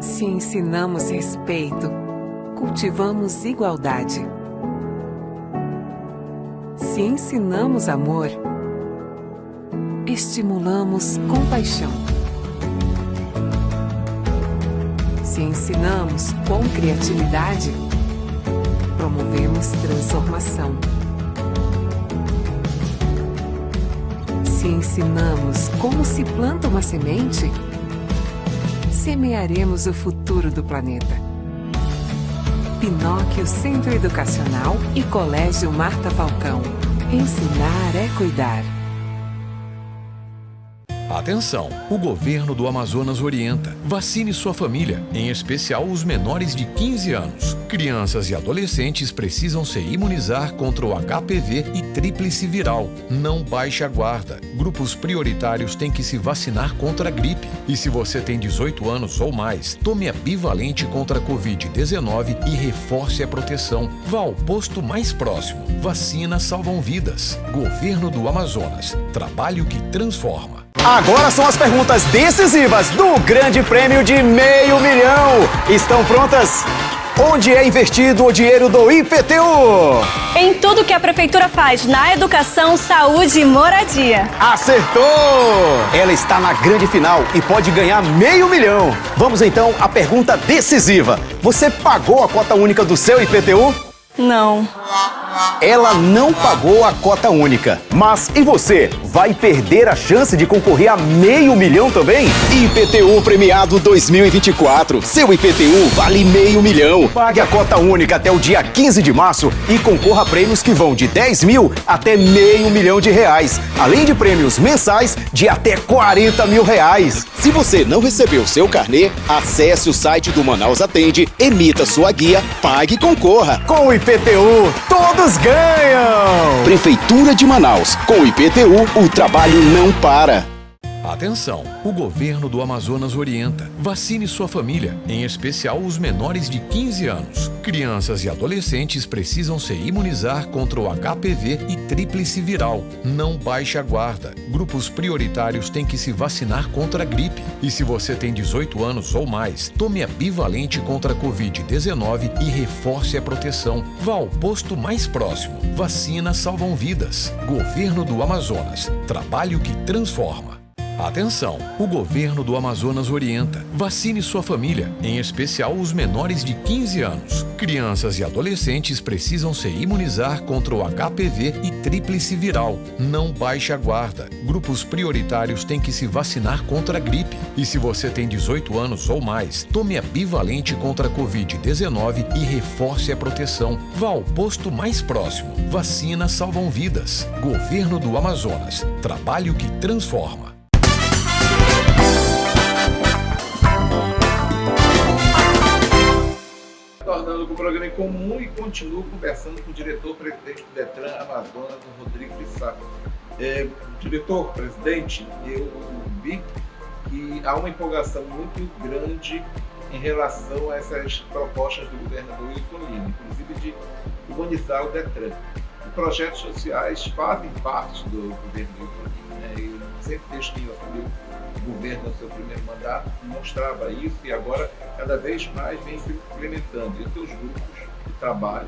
Se ensinamos respeito, cultivamos igualdade. Se ensinamos amor, estimulamos compaixão. Se ensinamos com criatividade, promovemos transformação. Se ensinamos como se planta uma semente, semearemos o futuro do planeta. Pinóquio Centro Educacional e Colégio Marta Falcão. Ensinar é cuidar. Atenção! O governo do Amazonas orienta. Vacine sua família, em especial os menores de 15 anos. Crianças e adolescentes precisam se imunizar contra o HPV e tríplice viral. Não baixe a guarda. Grupos prioritários têm que se vacinar contra a gripe. E se você tem 18 anos ou mais, tome a bivalente contra a Covid-19 e reforce a proteção. Vá ao posto mais próximo. Vacinas salvam vidas. Governo do Amazonas. Trabalho que transforma. Agora são as perguntas decisivas do Grande Prêmio de R$500 000. Estão prontas? Onde é investido o dinheiro do IPTU? Em tudo que a Prefeitura faz na educação, saúde e moradia. Acertou! Ela está na grande final e pode ganhar R$500 000. Vamos então à pergunta decisiva. Você pagou a cota única do seu IPTU? Não. Ela não pagou a cota única. Mas e você? Vai perder a chance de concorrer a R$500 000 também? IPTU Premiado 2024. Seu IPTU vale R$500 000. Pague a cota única até o dia 15 de março e concorra a prêmios que vão de 10 mil até R$500 000. Além de prêmios mensais de até R$40 mil. Se você não recebeu seu carnê, acesse o site do Manaus Atende, emita sua guia, pague e concorra. Com o IPTU, todos ganham! Prefeitura de Manaus. Com o IPTU, o trabalho não para. Atenção! O governo do Amazonas orienta. Vacine sua família, em especial os menores de 15 anos. Crianças e adolescentes precisam se imunizar contra o HPV e tríplice viral. Não baixe a guarda. Grupos prioritários têm que se vacinar contra a gripe. E se você tem 18 anos ou mais, tome a bivalente contra a Covid-19 e reforce a proteção. Vá ao posto mais próximo. Vacinas salvam vidas. Governo do Amazonas. Trabalho que transforma. Atenção! O governo do Amazonas orienta. Vacine sua família, em especial os menores de 15 anos. Crianças e adolescentes precisam se imunizar contra o HPV e tríplice viral. Não baixe a guarda. Grupos prioritários têm que se vacinar contra a gripe. E se você tem 18 anos ou mais, tome a bivalente contra a Covid-19 e reforce a proteção. Vá ao posto mais próximo. Vacinas salvam vidas. Governo do Amazonas. Trabalho que transforma. Tornando com o programa em comum e continuo conversando com o diretor-presidente do Detran Amazonas, o Rodrigo Pissarro. Diretor-presidente, eu vi que há uma empolgação muito grande em relação a essas propostas do governador Wilson Lima, inclusive de humanizar o Detran. E projetos sociais fazem parte do governo Wilson Lima, né? Eu sempre desde que eu assumi o governo no seu primeiro mandato mostrava isso e agora cada vez mais vem se implementando. E os seus grupos de trabalho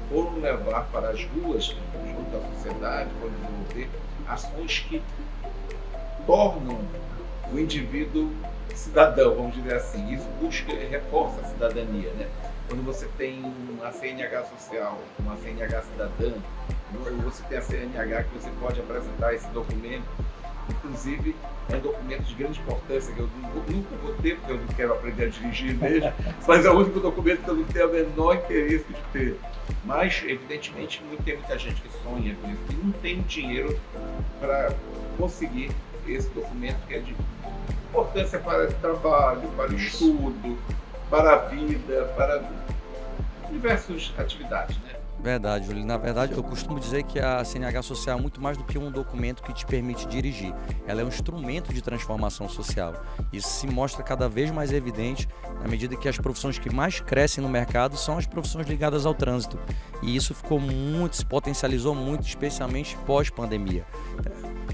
foram levar para as ruas, junto à sociedade, foram desenvolver ações que tornam o indivíduo cidadão, vamos dizer assim. Isso busca, reforça a cidadania, né? Quando você tem uma CNH social, uma CNH cidadã, você tem a CNH que você pode apresentar esse documento. Inclusive, é um documento de grande importância que eu nunca vou ter, porque eu não quero aprender a dirigir mesmo, mas é o único documento que eu não tenho o menor interesse de ter. Mas, evidentemente, tem muita gente que sonha com isso e não tem dinheiro para conseguir esse documento que é de importância para o trabalho, para o estudo, para a vida, para diversas atividades, né? Verdade, Júlio. Na verdade, eu costumo dizer que a CNH social é muito mais do que um documento que te permite dirigir. Ela é um instrumento de transformação social. Isso se mostra cada vez mais evidente na medida que as profissões que mais crescem no mercado são as profissões ligadas ao trânsito. E isso ficou muito, se potencializou muito, especialmente pós-pandemia.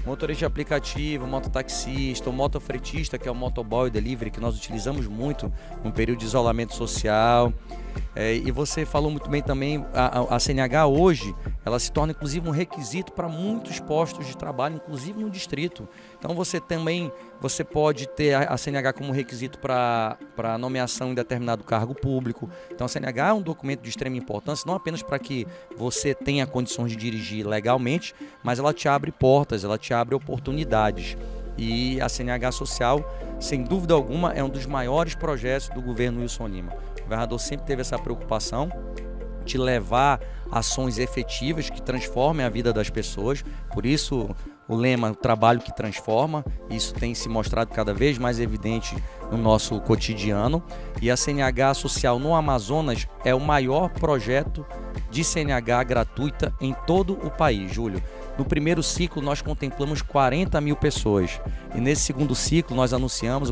Motorista de aplicativo, mototaxista, o motofretista, que é o motoboy delivery, que nós utilizamos muito no período de isolamento social. E você falou muito bem também, a CNH hoje, ela se torna inclusive um requisito para muitos postos de trabalho, inclusive no distrito. Então você pode ter a CNH como requisito para nomeação em determinado cargo público. Então a CNH é um documento de extrema importância, não apenas para que você tenha condições de dirigir legalmente, mas ela te abre portas, ela te abre oportunidades. E a CNH social, sem dúvida alguma, é um dos maiores projetos do governo Wilson Lima. O governador sempre teve essa preocupação de levar ações efetivas que transformem a vida das pessoas. Por isso, o lema, o trabalho que transforma, isso tem se mostrado cada vez mais evidente no nosso cotidiano. E a CNH social no Amazonas é o maior projeto de CNH gratuita em todo o país, Júlio. No primeiro ciclo, nós contemplamos 40 mil pessoas. E nesse segundo ciclo, o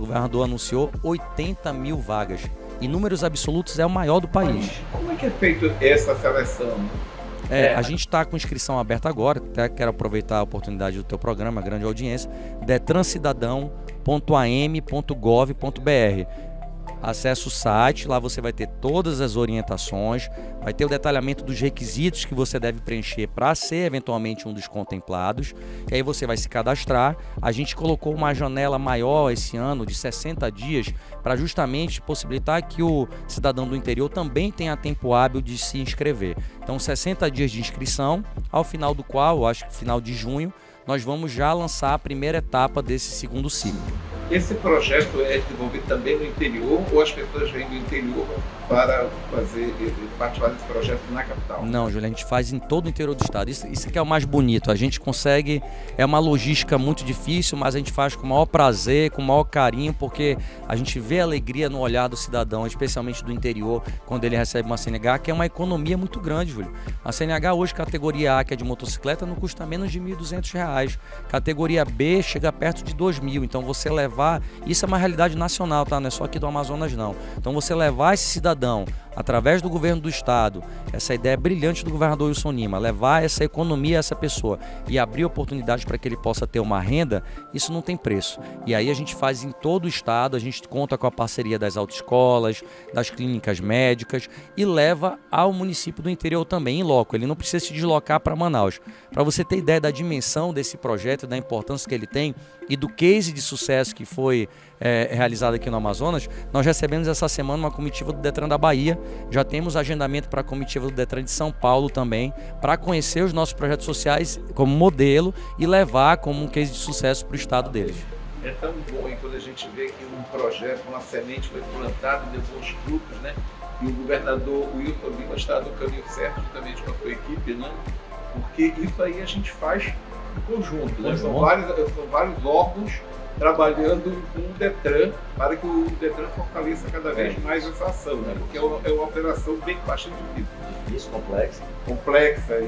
governador anunciou 80 mil vagas. Em números absolutos, é o maior do país. Como é que é feita essa seleção? A gente está com inscrição aberta agora, até quero aproveitar a oportunidade do teu programa, a grande audiência, detrancidadão.am.gov.br. Acesse o site, lá você vai ter todas as orientações, vai ter o detalhamento dos requisitos que você deve preencher para ser eventualmente um dos contemplados, e aí você vai se cadastrar. A gente colocou uma janela maior esse ano de 60 dias para justamente possibilitar que o cidadão do interior também tenha tempo hábil de se inscrever. Então 60 dias de inscrição, ao final do qual, acho que final de junho, nós vamos já lançar a primeira etapa desse segundo ciclo. Esse projeto é desenvolvido também no interior ou as pessoas vêm do interior para participar desse projeto na capital? Não, Júlio, a gente faz em todo o interior do estado. Isso que é o mais bonito. A gente consegue, é uma logística muito difícil, mas a gente faz com o maior prazer, com o maior carinho, porque a gente vê a alegria no olhar do cidadão, especialmente do interior, quando ele recebe uma CNH, que é uma economia muito grande, Júlio. A CNH hoje, categoria A, que é de motocicleta, não custa menos de R$ 1.200. Categoria B chega perto de R$ 2.000. Então você levar, isso é uma realidade nacional, tá? Não é só aqui do Amazonas, não. Então você levar esse cidadão, através do governo do estado, essa ideia brilhante do governador Wilson Lima, levar essa economia a essa pessoa e abrir oportunidades para que ele possa ter uma renda, isso não tem preço. E aí a gente faz em todo o estado, a gente conta com a parceria das autoescolas, das clínicas médicas e leva ao município do interior também, em loco. Ele não precisa se deslocar para Manaus. Para você ter ideia da dimensão desse projeto, da importância que ele tem e do case de sucesso que foi realizado aqui no Amazonas, nós recebemos essa semana uma comitiva do Detran da Bahia, já temos agendamento para a comitiva do Detran de São Paulo também, para conhecer os nossos projetos sociais como modelo e levar como um case de sucesso para o estado deles. É tão bom hein, quando a gente vê que um projeto, uma semente foi plantada e deu bons frutos, né? E o governador Wilson Lima está no caminho certo, justamente com a sua equipe, né? Porque isso aí a gente faz em conjunto, né? São vários órgãos trabalhando com o Detran para que o Detran fortaleça cada vez mais essa ação, né? Porque é uma operação bastante difícil, complexa.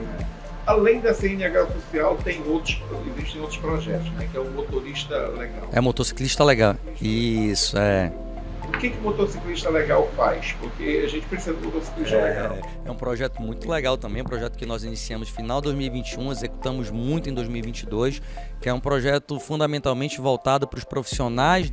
Além da CNH social, existem outros projetos, né? Que é o motorista legal. É motociclista legal. Isso, é. O que o motociclista legal faz? Porque a gente precisa do motociclista legal. É um projeto muito legal também, um projeto que nós iniciamos no final de 2021, executamos muito em 2022, que é um projeto fundamentalmente voltado para os profissionais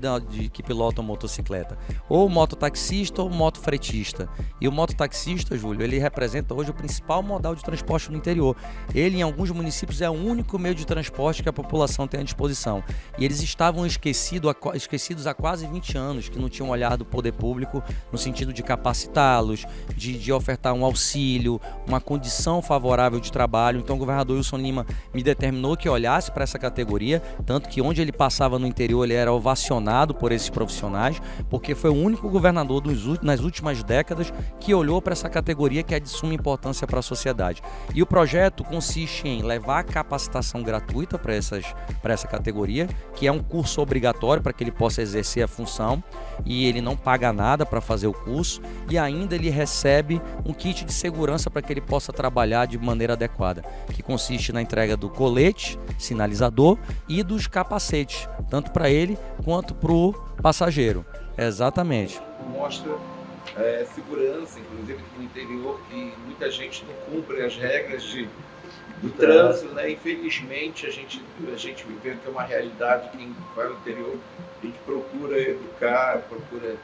que pilotam motocicleta, ou mototaxista ou motofretista. E o mototaxista, Júlio, ele representa hoje o principal modal de transporte no interior. Ele, em alguns municípios, é o único meio de transporte que a população tem à disposição. E eles estavam esquecidos há quase 20 anos, que não tinham olhar do poder público no sentido de capacitá-los, de ofertar um auxílio, uma condição favorável de trabalho. Então o governador Wilson Lima me determinou que olhasse para essa categoria, tanto que onde ele passava no interior ele era ovacionado por esses profissionais, porque foi o único governador nas últimas décadas que olhou para essa categoria que é de suma importância para a sociedade. E o projeto consiste em levar capacitação gratuita para essa categoria, que é um curso obrigatório para que ele possa exercer a função, e ele não paga nada para fazer o curso, e ainda ele recebe um kit de segurança para que ele possa trabalhar de maneira adequada, que consiste na entrega do colete, sinalizador e dos capacetes, tanto para ele quanto para o passageiro. Exatamente. Mostra segurança, inclusive no interior, que muita gente não cumpre as regras do trânsito, né? Infelizmente a gente vê que é uma realidade. Quem vai ao interior a gente procura educar, procura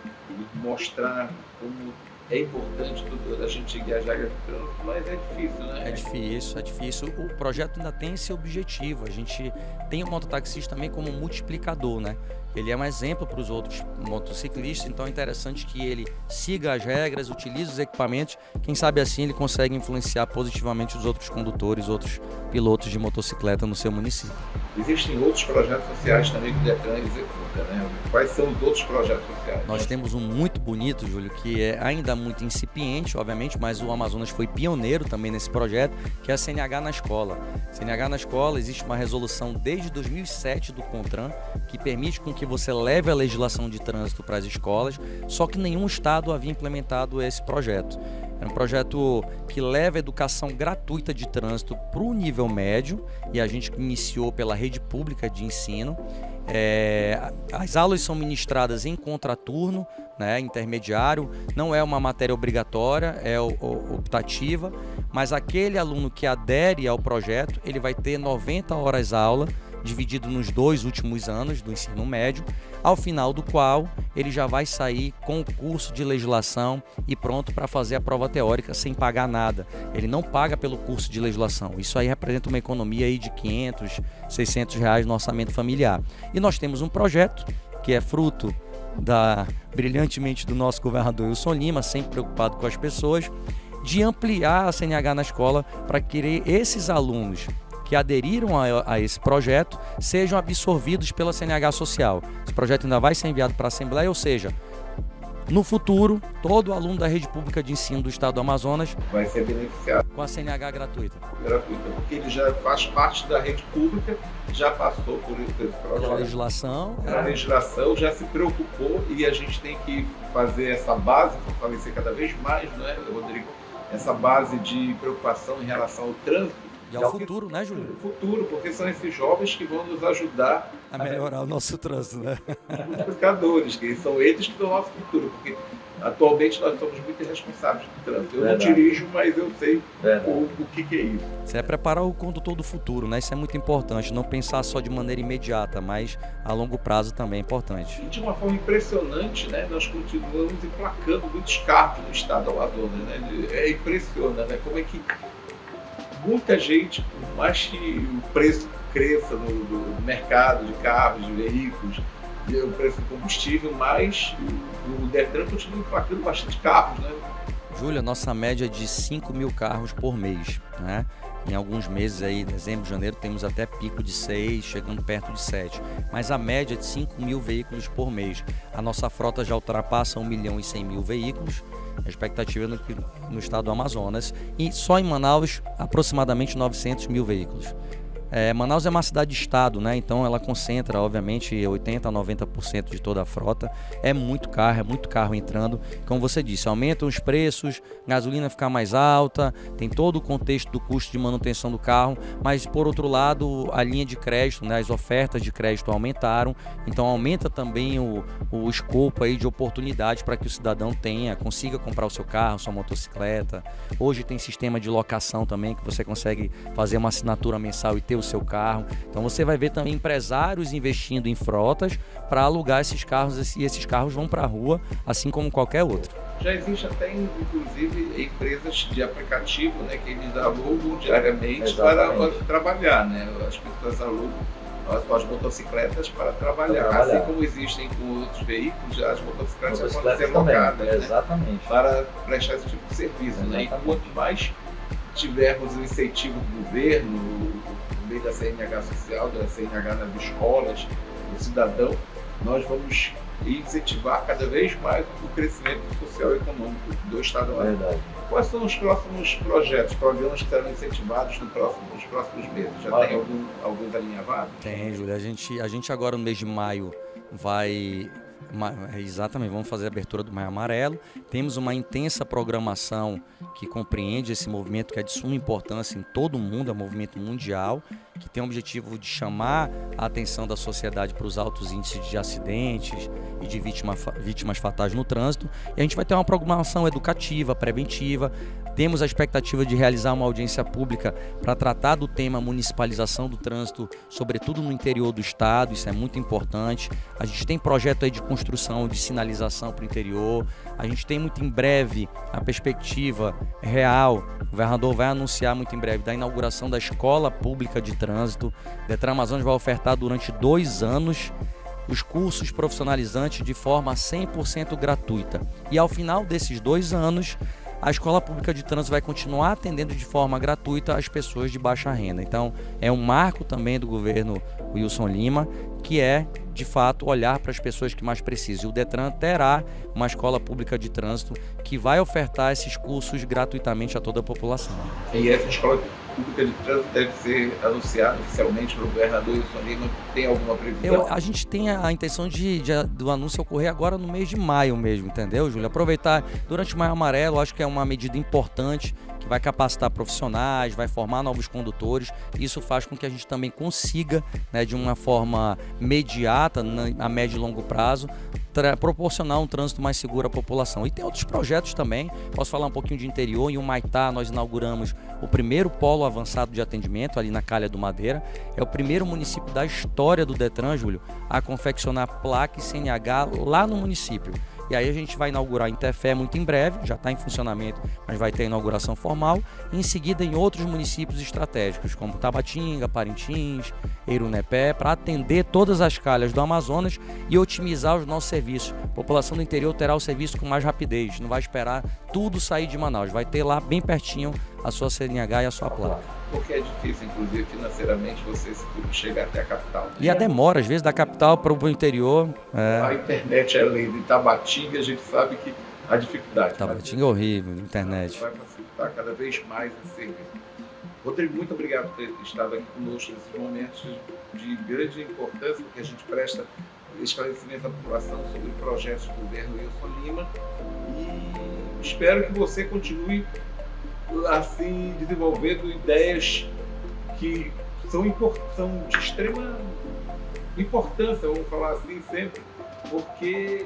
mostrar como é importante a gente seguir as regras do trânsito, mas é difícil, né? É difícil. O projeto ainda tem esse objetivo. A gente tem o mototaxista também como multiplicador, né? Ele é um exemplo para os outros motociclistas, então é interessante que ele siga as regras, utilize os equipamentos, quem sabe assim ele consegue influenciar positivamente os outros condutores, outros pilotos de motocicleta no seu município. Existem outros projetos sociais também que o Detran executa, né? Quais são os outros projetos sociais? Nós temos um muito bonito, Júlio, que é ainda muito incipiente, obviamente, mas o Amazonas foi pioneiro também nesse projeto, que é a CNH na escola. CNH na escola, existe uma resolução desde 2007 do CONTRAN, que permite com que você leve a legislação de trânsito para as escolas, só que nenhum estado havia implementado esse projeto. É um projeto que leva a educação gratuita de trânsito para o nível médio, e a gente iniciou pela rede pública de ensino. As aulas são ministradas em contraturno, né, intermediário, não é uma matéria obrigatória, é optativa, mas aquele aluno que adere ao projeto, ele vai ter 90 horas aula, dividido nos 2 últimos anos do ensino médio, ao final do qual ele já vai sair com o curso de legislação e pronto para fazer a prova teórica sem pagar nada. Ele não paga pelo curso de legislação. Isso aí representa uma economia aí de R$500, R$600 no orçamento familiar. E nós temos um projeto que é fruto brilhantemente do nosso governador Wilson Lima, sempre preocupado com as pessoas, de ampliar a CNH na escola para que esses alunos que aderiram a esse projeto sejam absorvidos pela CNH Social. Esse projeto ainda vai ser enviado para a Assembleia, ou seja, no futuro, todo aluno da rede pública de ensino do Estado do Amazonas vai ser beneficiado com a CNH gratuita. Porque ele já faz parte da rede pública, já passou por esse projeto. A legislação. A legislação já se preocupou e a gente tem que fazer essa base, fortalecer cada vez mais, né, Rodrigo? Essa base de preocupação em relação ao trânsito. E ao futuro, né, Júlio? O futuro, porque são esses jovens que vão nos ajudar a melhorar o nosso trânsito, né? Multiplicadores, que são eles que dão o nosso futuro, porque atualmente nós somos muito irresponsáveis no trânsito. Eu Verdade. não dirijo, mas eu sei o que é isso. Isso é preparar o condutor do futuro, né? Isso é muito importante, não pensar só de maneira imediata, mas a longo prazo também é importante. E de uma forma impressionante, né, nós continuamos emplacando muitos carros no estado do Amazonas, né? É impressionante, né? Como é que muita gente, por mais que o preço cresça no mercado de carros, de veículos, o preço do combustível, mas o Detran continua emplacando bastante carros, né? Júlia, nossa média é de 5 mil carros por mês, né? Em alguns meses aí, dezembro, janeiro, temos até pico de 6, chegando perto de 7. Mas a média é de 5 mil veículos por mês. A nossa frota já ultrapassa 1.100.000 veículos. A expectativa no estado do Amazonas. E só em Manaus, aproximadamente 900 mil veículos. Manaus é uma cidade-estado, né? Então ela concentra, obviamente, 80% a 90% de toda a frota. É muito carro entrando. Como você disse, aumentam os preços, gasolina fica mais alta, tem todo o contexto do custo de manutenção do carro, mas por outro lado, a linha de crédito, né? As ofertas de crédito aumentaram, então aumenta também o escopo aí de oportunidades para que o cidadão consiga comprar o seu carro, sua motocicleta. Hoje tem sistema de locação também, que você consegue fazer uma assinatura mensal e ter o seu carro. Então você vai ver também empresários investindo em frotas para alugar esses carros, e esses carros vão para a rua, assim como qualquer outro. Já existe até, inclusive, empresas de aplicativo, né, que eles alugam diariamente para trabalhar, né? As pessoas alugam as motocicletas para trabalhar. Assim como existem com outros veículos, as motocicletas podem ser locadas, né? Exatamente. Para prestar esse tipo de serviço. Né? E quanto mais tivermos o incentivo do governo, no meio da CNH Social, da CNH nas escolas, do cidadão, nós vamos incentivar cada vez mais o crescimento social e econômico do Estado do Amazonas. Quais são os próximos programas que serão incentivados nos próximos meses? Já tem alguns alinhavados? Tem, Júlia. A gente agora no mês de maio vai... Exatamente, vamos fazer a abertura do Maio Amarelo. Temos uma intensa programação que compreende esse movimento que é de suma importância em todo o mundo, é um movimento mundial, que tem o objetivo de chamar a atenção da sociedade para os altos índices de acidentes e de vítimas fatais no trânsito. E a gente vai ter uma programação educativa, preventiva. Temos a expectativa de realizar uma audiência pública para tratar do tema municipalização do trânsito, sobretudo no interior do estado, isso é muito importante. A gente tem projeto aí de construção de sinalização para o interior. A gente tem muito em breve a perspectiva real, o governador vai anunciar muito em breve da inauguração da Escola Pública de Trânsito. O Detran Amazonas vai ofertar durante 2 anos os cursos profissionalizantes de forma 100% gratuita. E ao final desses 2 anos, a Escola Pública de Trânsito vai continuar atendendo de forma gratuita as pessoas de baixa renda. Então, é um marco também do governo Wilson Lima, que é, de fato, olhar para as pessoas que mais precisam. E o Detran terá uma Escola Pública de Trânsito que vai ofertar esses cursos gratuitamente a toda a população. E essa Escola Pública de Trânsito deve ser anunciada oficialmente pelo governador Wilson Lima. Tem alguma previsão? A gente tem a intenção do anúncio ocorrer agora no mês de maio mesmo, entendeu, Júlio? Aproveitar durante o Maio Amarelo, acho que é uma medida importante, que vai capacitar profissionais, vai formar novos condutores. Isso faz com que a gente também consiga, né, de uma forma imediata, a médio e longo prazo, proporcionar um trânsito mais seguro à população. E tem outros projetos também, posso falar um pouquinho de interior. Em Humaitá nós inauguramos o primeiro polo avançado de atendimento ali na Calha do Madeira. É o primeiro município da história do Detran, Júlio, a confeccionar placa e CNH lá no município. E aí a gente vai inaugurar em Tefé muito em breve, já está em funcionamento, mas vai ter a inauguração formal. E em seguida em outros municípios estratégicos, como Tabatinga, Parintins, Eirunepé, para atender todas as calhas do Amazonas e otimizar os nossos serviços. A população do interior terá o serviço com mais rapidez, não vai esperar tudo sair de Manaus. Vai ter lá bem pertinho a sua CNH e a sua placa. Porque é difícil, inclusive, financeiramente, você chegar até a capital. E a demora, às vezes, da capital para o interior. A internet, além de Tabatinga, a gente sabe que a dificuldade. Tabatinga é horrível, a internet. Vai facilitar cada vez mais esse serviço. Rodrigo, muito obrigado por ter estado aqui conosco nesses momentos de grande importância, porque a gente presta esclarecimento à população sobre projetos do governo Wilson Lima, e espero que você continue assim desenvolvendo ideias que são de extrema importância, vamos falar assim sempre, porque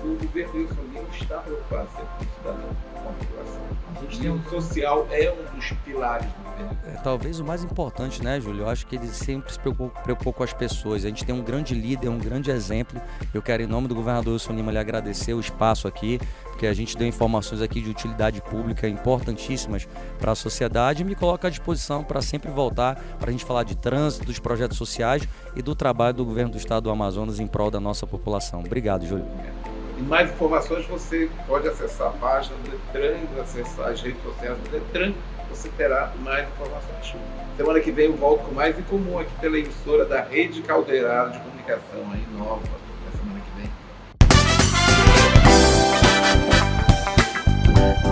o governo Wilson Lima está preocupado sempre com o cidadão, com a população. O social é um dos pilares do governo. Talvez o mais importante, né, Júlio? Eu acho que ele sempre se preocupou com as pessoas. A gente tem um grande líder, um grande exemplo. Eu quero, em nome do governador Wilson Lima, lhe agradecer o espaço aqui, porque a gente deu informações aqui de utilidade pública importantíssimas para a sociedade, e me coloca à disposição para sempre voltar para a gente falar de trânsito, dos projetos sociais e do trabalho do governo do estado do Amazonas em prol da nossa população. Obrigado, Júlio. E mais informações você pode acessar a página do Detran, acessar as redes sociais do Detran, você terá mais informações. Semana que vem eu volto com mais em comum aqui pela emissora da Rede Caldeirada de Comunicação, aí nova, na semana que vem.